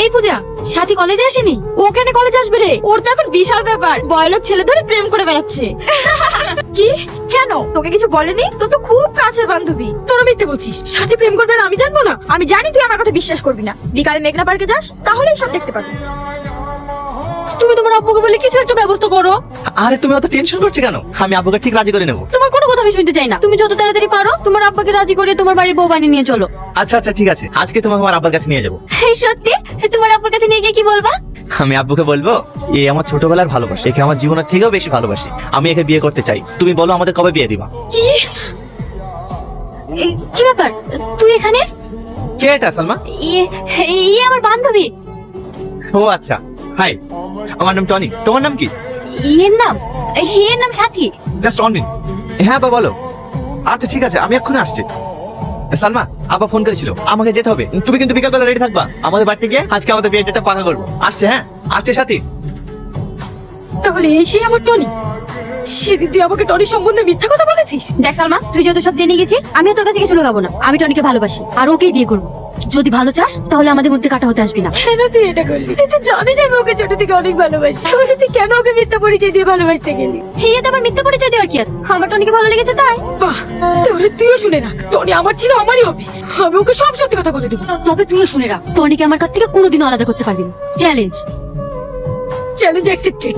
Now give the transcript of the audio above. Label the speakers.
Speaker 1: এই পূজা, সাথী কলেজে আসেনি?
Speaker 2: ও কেন কলেজে আসবে রে? ওর তো এখন বিশাল ব্যাপার, বয়লোক ছেলে ধরে প্রেম করে বেড়াচ্ছে। কি? কেন, তোকে কিছু বলেনি? তো তো খুব কাছের বান্ধবী।
Speaker 1: তোরা মিথ্যে বলছিস, সাথী প্রেম করবে আর আমি জানবো না?
Speaker 2: আমি জানি তুই আমার কথা বিশ্বাস করবি না। বিকালে মেঘনা পার্কে যাস, তাহলেই সব দেখতে পাবি।
Speaker 1: তুমি তোমার আব্বুকে বলে কিছু একটা ব্যবস্থা করো।
Speaker 3: আরে তুমি অত টেনশন করছো কেন? আমি আব্বুকে ঠিক রাজি করে নেবো।
Speaker 1: তোমার কোনো কথা আমি শুনতে চাই না। তুমি যত তাড়াতাড়ি পারো তোমার আব্বাকে রাজি করে তোমার বাড়ির বউ বানিয়ে নিয়ে চলো।
Speaker 3: আচ্ছা আচ্ছা ঠিক আছে, আজকে তোমাকে আমার আব্বার কাছে নিয়ে যাবো।
Speaker 1: এই সত্যি? তোমার আব্বুর কাছে নিয়ে গিয়ে কি বলবা?
Speaker 3: আমি আব্বুকে বলবো এই আমার ছোটবেলার ভালোবাসা, একে আমার জীবনের থেকেও বেশি ভালোবাসি, আমি একে বিয়ে করতে চাই। তুমি বলো আমাদের কবে বিয়ে দিবা?
Speaker 1: কি কি ব্যাপার, তুই এখানে?
Speaker 3: কে এটা সালমা?
Speaker 1: ইয়ে ইয়ে আমার বান্ধবী।
Speaker 3: ও আচ্ছা, হাই, আমার নাম টনি। তোমার নাম কি?
Speaker 1: ইয়ের নাম সাথী।
Speaker 3: Just on minute. হ্যাঁ বা বলো। আচ্ছা ঠিক আছে, আমি এক্ষুনি আসছি। সালমা, আব্বা ফোন করেছিল, আমাকে যেতে হবে। তুমি কিন্তু বিকালবেলা রেডি থাকবা, আমাদের বাড়িতে গিয়ে আজকে আমাদের বিয়ের ডেটটা পাকা করবো। আসছে, হ্যাঁ আসছে সাথী।
Speaker 1: তাহলে এই সেই আমার টনি। সেদিন তুই আমাকে টনির সম্বন্ধে মিথ্যা কথা বলেছিস। দেখ সালমা, তুই যেহেতু সব জেনে গেছিস, আমিও তোর কাছে কিছু লুকাবো না। আমি টনিকে ভালোবাসি আর ওকেই বিয়ে করবো। যদি ভালো চাস তাহলে আমাদের মধ্যে কাটা হতে আসবি না।
Speaker 2: কেন তুই এটা করলি? তুই তো জানিস আমি ওকে ছোট থেকে অনেক ভালোবাসি। তাহলে তুই কেন ওকে মিথ্যা পরিচয় দিয়ে ভালোবাসতে গেলি?
Speaker 1: হিয়ে তো আমার মিথ্যা পরিচয় দেওয়ার কি আছে? আমার টনিকে ভালো লেগেছে তাই।
Speaker 2: বাহ, তাহলে তুইও শুনে না, টনি আমার ছিল, আমারই হবে। আমি ওকে সব সত্যি কথা বলে দেবো।
Speaker 1: তবে তুইও শুনে রাখ, টনিকে আমার কাছ থেকে কোনোদিনও আলাদা করতে পারবি না। চ্যালেঞ্জ।
Speaker 2: Challenge accepted.